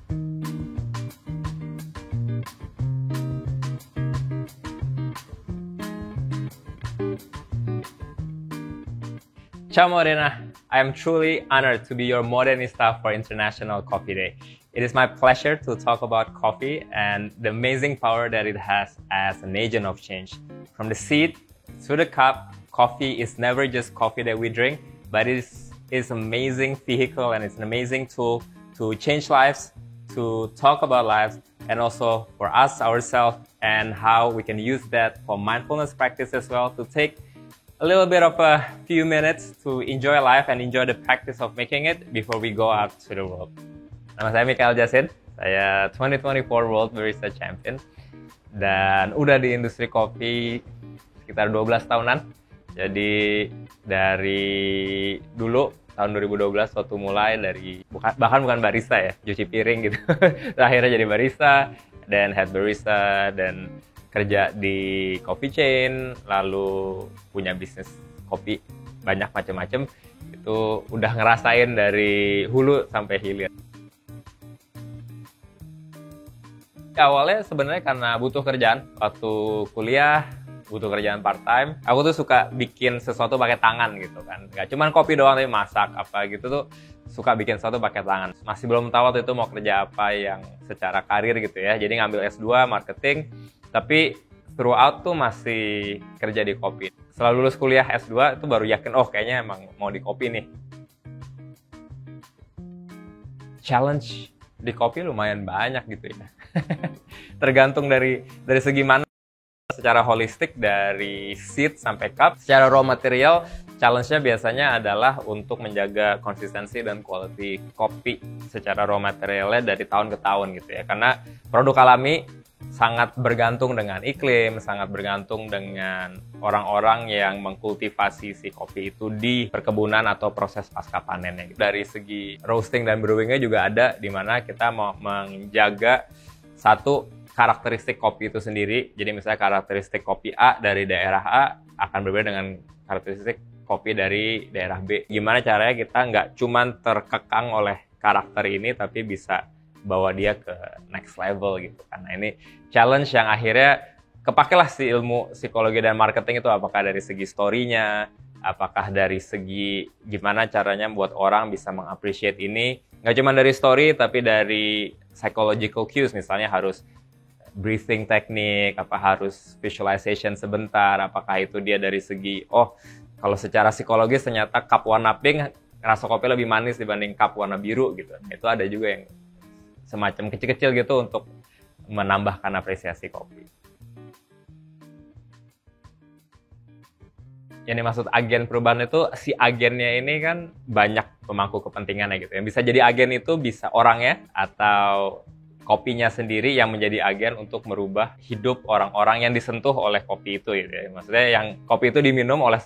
Ciao Morena, I am truly honored to be your Modernista for International Coffee Day. It is my pleasure to talk about coffee and the amazing power that it has as an agent of change. From the seed to the cup, coffee is never just coffee that we drink, but it is an amazing vehicle and it's an amazing tool to change lives, to talk about lives, and also for us ourselves and how we can use that for mindfulness practice as well to take a little bit of a few minutes to enjoy life and enjoy the practice of making it before we go out to the world. Nama saya Mikael Jasin, saya 2024 World Barista Champion dan udah di industri kopi sekitar 12 tahunan. Jadi dari dulu tahun 2012 waktu mulai dari bahkan bukan barista ya, cuci piring gitu. Akhirnya jadi barista dan head barista dan kerja di coffee chain, lalu punya bisnis kopi banyak macam-macam. Itu udah ngerasain dari hulu sampai hilir. Awalnya sebenarnya karena butuh kerjaan. Waktu kuliah butuh kerjaan part time. Aku tuh suka bikin sesuatu pakai tangan gitu kan. Gak cuman kopi doang, tapi masak apa gitu tuh suka bikin sesuatu pakai tangan. Masih belum tahu waktu itu mau kerja apa yang secara karir gitu ya. Jadi ngambil S2 marketing. Tapi throughout tuh masih kerja di kopi. Setelah lulus kuliah S2 itu baru yakin, oh kayaknya emang mau di kopi nih. Challenge di kopi lumayan banyak gitu ya. Tergantung dari segi mana. Secara holistik dari seed sampai cup. Secara raw material, challenge-nya biasanya adalah untuk menjaga konsistensi dan quality kopi secara raw materialnya dari tahun ke tahun gitu ya. Karena produk alami sangat bergantung dengan iklim, sangat bergantung dengan orang-orang yang mengkultivasi si kopi itu di perkebunan atau proses pasca panennya. Dari segi roasting dan brewing-nya juga ada di mana kita mau menjaga satu karakteristik kopi itu sendiri. Jadi misalnya karakteristik kopi A dari daerah A akan berbeda dengan karakteristik kopi dari daerah B. Gimana caranya kita nggak cuman terkekang oleh karakter ini, tapi bisa bawa dia ke next level gitu. Karena ini challenge yang akhirnya kepakailah si ilmu psikologi dan marketing itu, apakah dari segi story-nya, apakah dari segi gimana caranya buat orang bisa mengappreciate ini. Nggak cuma dari story, tapi dari psychological cues, misalnya harus breathing teknik, apa harus visualization sebentar, apakah itu dia dari segi, oh kalau secara psikologis ternyata cup warna pink, rasa kopi lebih manis dibanding cup warna biru gitu. Itu ada juga yang semacam kecil-kecil gitu untuk menambahkan apresiasi kopi. Yang dimaksud agen perubahan itu, si agennya ini kan banyak pemangku kepentingannya gitu. Yang bisa jadi agen itu bisa orangnya atau kopinya sendiri yang menjadi agen untuk merubah hidup orang-orang yang disentuh oleh kopi itu gitu ya. Maksudnya yang kopi itu diminum oleh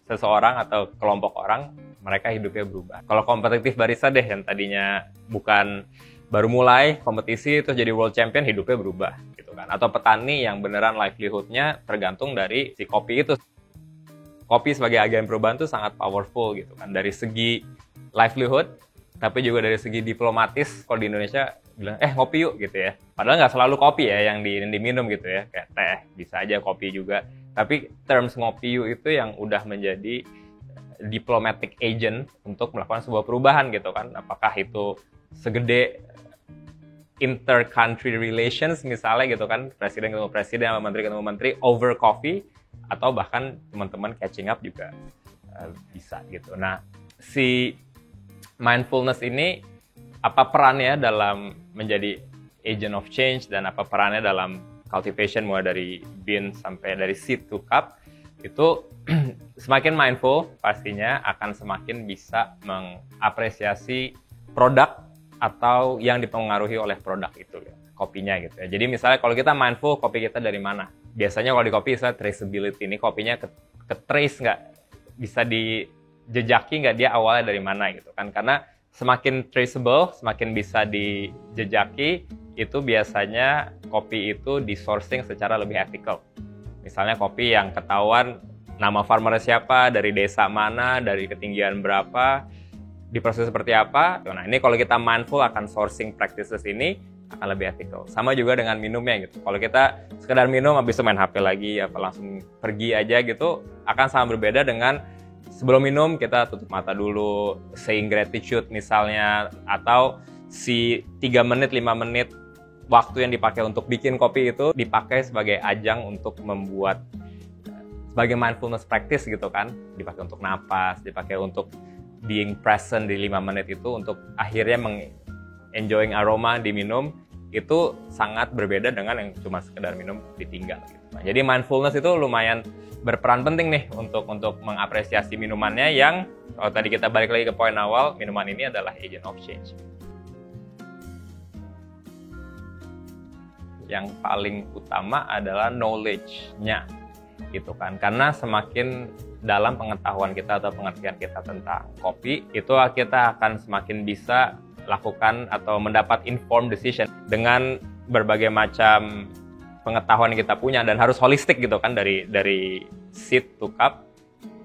seseorang atau kelompok orang, mereka hidupnya berubah. Kalau kompetitif barista deh yang tadinya bukan baru mulai kompetisi terus jadi world champion, hidupnya berubah gitu kan. Atau petani yang beneran livelihood-nya tergantung dari si kopi itu. Kopi sebagai agen perubahan itu sangat powerful gitu kan, dari segi livelihood, tapi juga dari segi diplomatis. Kalau di Indonesia bilang, ngopi yuk gitu ya. Padahal nggak selalu kopi ya yang diminum gitu ya, kayak teh, bisa aja kopi juga. Tapi terms ngopi yuk itu yang udah menjadi diplomatic agent untuk melakukan sebuah perubahan gitu kan. Apakah itu segede inter-country relations misalnya gitu kan, presiden ketemu presiden sama menteri ketemu menteri over coffee, atau bahkan teman-teman catching up juga bisa gitu. Nah, si mindfulness ini apa perannya dalam menjadi agent of change dan apa perannya dalam cultivation mulai dari bean sampai dari seed to cup, itu semakin mindful pastinya akan semakin bisa mengapresiasi produk atau yang dipengaruhi oleh produk itu ya, kopinya gitu ya. Jadi misalnya kalau kita mindful, kopi kita dari mana? Biasanya kalau di kopi misalnya traceability, ini kopinya ke trace nggak, bisa dijejaki nggak dia awalnya dari mana gitu kan. Karena semakin traceable, semakin bisa dijejaki, itu biasanya kopi itu di sourcing secara lebih ethical. Misalnya kopi yang ketahuan nama farmer siapa, dari desa mana, dari ketinggian berapa, di proses seperti apa. Nah, ini kalau kita mindful akan sourcing practices ini akan lebih ethical. Sama juga dengan minumnya gitu. Kalau kita sekedar minum habis itu main HP lagi, apa langsung pergi aja gitu, akan sangat berbeda dengan sebelum minum kita tutup mata dulu, saying gratitude misalnya, atau si 3 menit, 5 menit waktu yang dipakai untuk bikin kopi itu dipakai sebagai ajang untuk membuat sebagai mindfulness practice gitu kan, dipakai untuk napas, dipakai untuk being present di 5 menit itu untuk akhirnya enjoying aroma diminum. Itu sangat berbeda dengan yang cuma sekedar minum ditinggal gitu. Nah, jadi mindfulness itu lumayan berperan penting nih untuk mengapresiasi minumannya yang kalau tadi kita balik lagi ke poin awal, minuman ini adalah agent of change. Yang paling utama adalah knowledge-nya gitu kan, karena semakin dalam pengetahuan kita atau pengertian kita tentang kopi itu kita akan semakin bisa lakukan atau mendapat informed decision dengan berbagai macam pengetahuan yang kita punya, dan harus holistik gitu kan, dari seed to cup.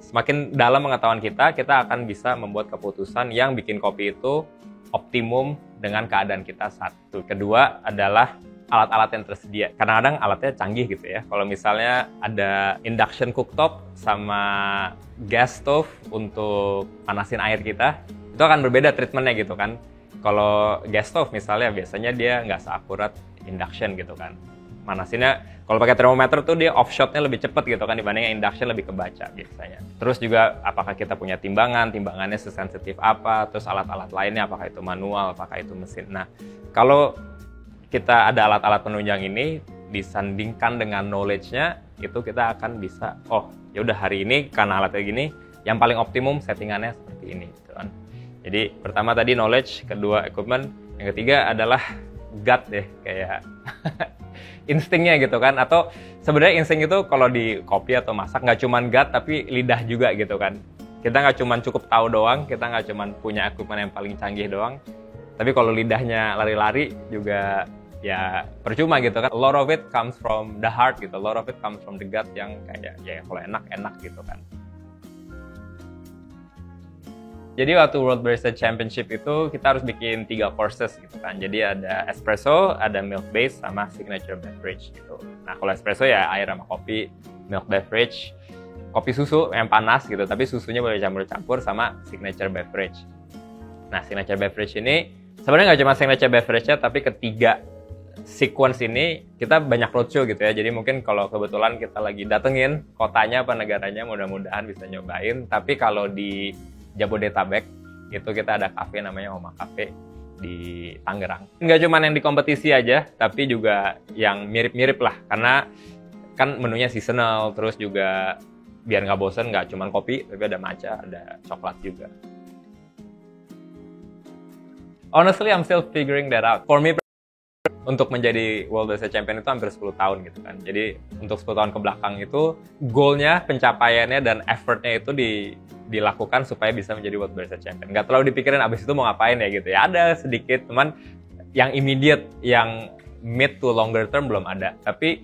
Semakin dalam pengetahuan kita akan bisa membuat keputusan yang bikin kopi itu optimum dengan keadaan kita. Satu, kedua adalah alat-alat yang tersedia. Kadang-kadang alatnya canggih gitu ya. Kalau misalnya ada induction cooktop sama gas stove untuk panasin air kita, itu akan berbeda treatmentnya gitu kan. Kalau gas stove misalnya biasanya dia nggak seakurat induction gitu kan. Manasinnya kalau pakai termometer tuh dia offshotnya lebih cepat gitu kan, dibandingnya induction lebih kebaca biasanya. Terus juga apakah kita punya timbangannya sesensitif apa, terus alat-alat lainnya apakah itu manual, apakah itu mesin. Nah, kalau kita ada alat-alat penunjang ini disandingkan dengan knowledge-nya, itu kita akan bisa, oh ya udah hari ini karena alatnya gini, yang paling optimum settingannya seperti ini gitu kan. Jadi pertama tadi knowledge, kedua equipment, yang ketiga adalah gut deh, kayak instingnya gitu kan. Atau sebenarnya insting itu kalau di kopi atau masak nggak cuma gut tapi lidah juga gitu kan. Kita nggak cuma cukup tahu doang, kita nggak cuma punya equipment yang paling canggih doang, tapi kalau lidahnya lari-lari juga ya percuma gitu kan. A lot of it comes from the heart gitu, a lot of it comes from the gut yang kayak ya kalau enak gitu kan. Jadi waktu World Barista Championship itu kita harus bikin 3 courses gitu kan. Jadi ada espresso, ada milk base, sama signature beverage gitu. Nah kalau espresso ya air sama kopi, milk beverage, kopi susu yang panas gitu, tapi susunya boleh campur-campur sama signature beverage. Nah signature beverage ini sebenarnya nggak cuma signature beverage-nya, tapi ketiga sequence ini kita banyak roadshow gitu ya. Jadi mungkin kalau kebetulan kita lagi datengin kotanya apa negaranya, mudah-mudahan bisa nyobain. Tapi kalau di Jabodetabek itu kita ada cafe namanya Oma Cafe di Tangerang. Nggak cuma yang di kompetisi aja, tapi juga yang mirip-mirip lah, karena kan menunya seasonal, terus juga biar nggak bosen, nggak cuma kopi, tapi ada matcha, ada coklat juga. Honestly, I'm still figuring that out. For me, untuk menjadi World Barista Champion itu hampir 10 tahun gitu kan. Jadi untuk 10 tahun ke belakang itu goalnya, pencapaiannya, dan effortnya itu dilakukan supaya bisa menjadi World Barista Champion. Nggak terlalu dipikirin abis itu mau ngapain ya gitu ya. Ada sedikit, teman yang immediate, yang mid to longer term belum ada. Tapi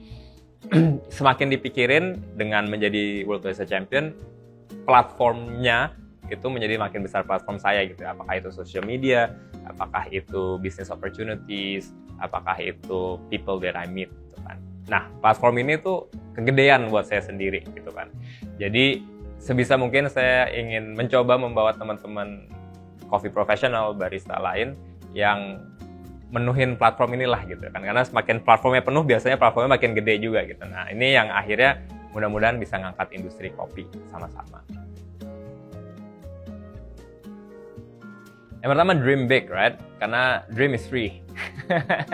semakin dipikirin dengan menjadi World Barista Champion, platformnya itu menjadi makin besar platform saya gitu. Apakah itu social media, apakah itu business opportunities, apakah itu people that I meet gitu kan. Nah, platform ini tuh kegedean buat saya sendiri gitu kan. Jadi sebisa mungkin saya ingin mencoba membawa teman-teman coffee professional, barista lain yang menuhin platform inilah gitu kan. Karena semakin platformnya penuh, biasanya platformnya makin gede juga gitu. Nah, ini yang akhirnya mudah-mudahan bisa ngangkat industri kopi sama-sama. Yang pertama, dream big, right? Karena dream is free.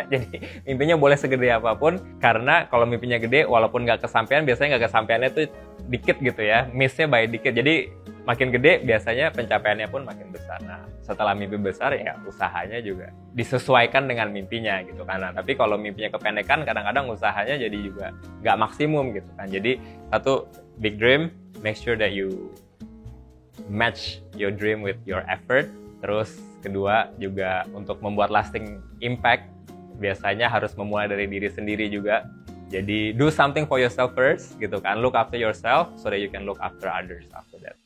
Jadi mimpinya boleh segede apapun, karena kalau mimpinya gede, walaupun nggak kesampaian, biasanya nggak kesampaiannya tuh dikit gitu ya, missnya by dikit. Jadi makin gede, biasanya pencapaiannya pun makin besar. Nah, setelah mimpi besar ya usahanya juga disesuaikan dengan mimpinya gitu kan. Nah, tapi kalau mimpinya kependekan, kadang-kadang usahanya jadi juga nggak maksimum gitu kan. Jadi satu, big dream, make sure that you match your dream with your effort. Terus kedua juga untuk membuat lasting impact, biasanya harus memulai dari diri sendiri juga. Jadi do something for yourself first gitu kan, look after yourself so that you can look after others after that.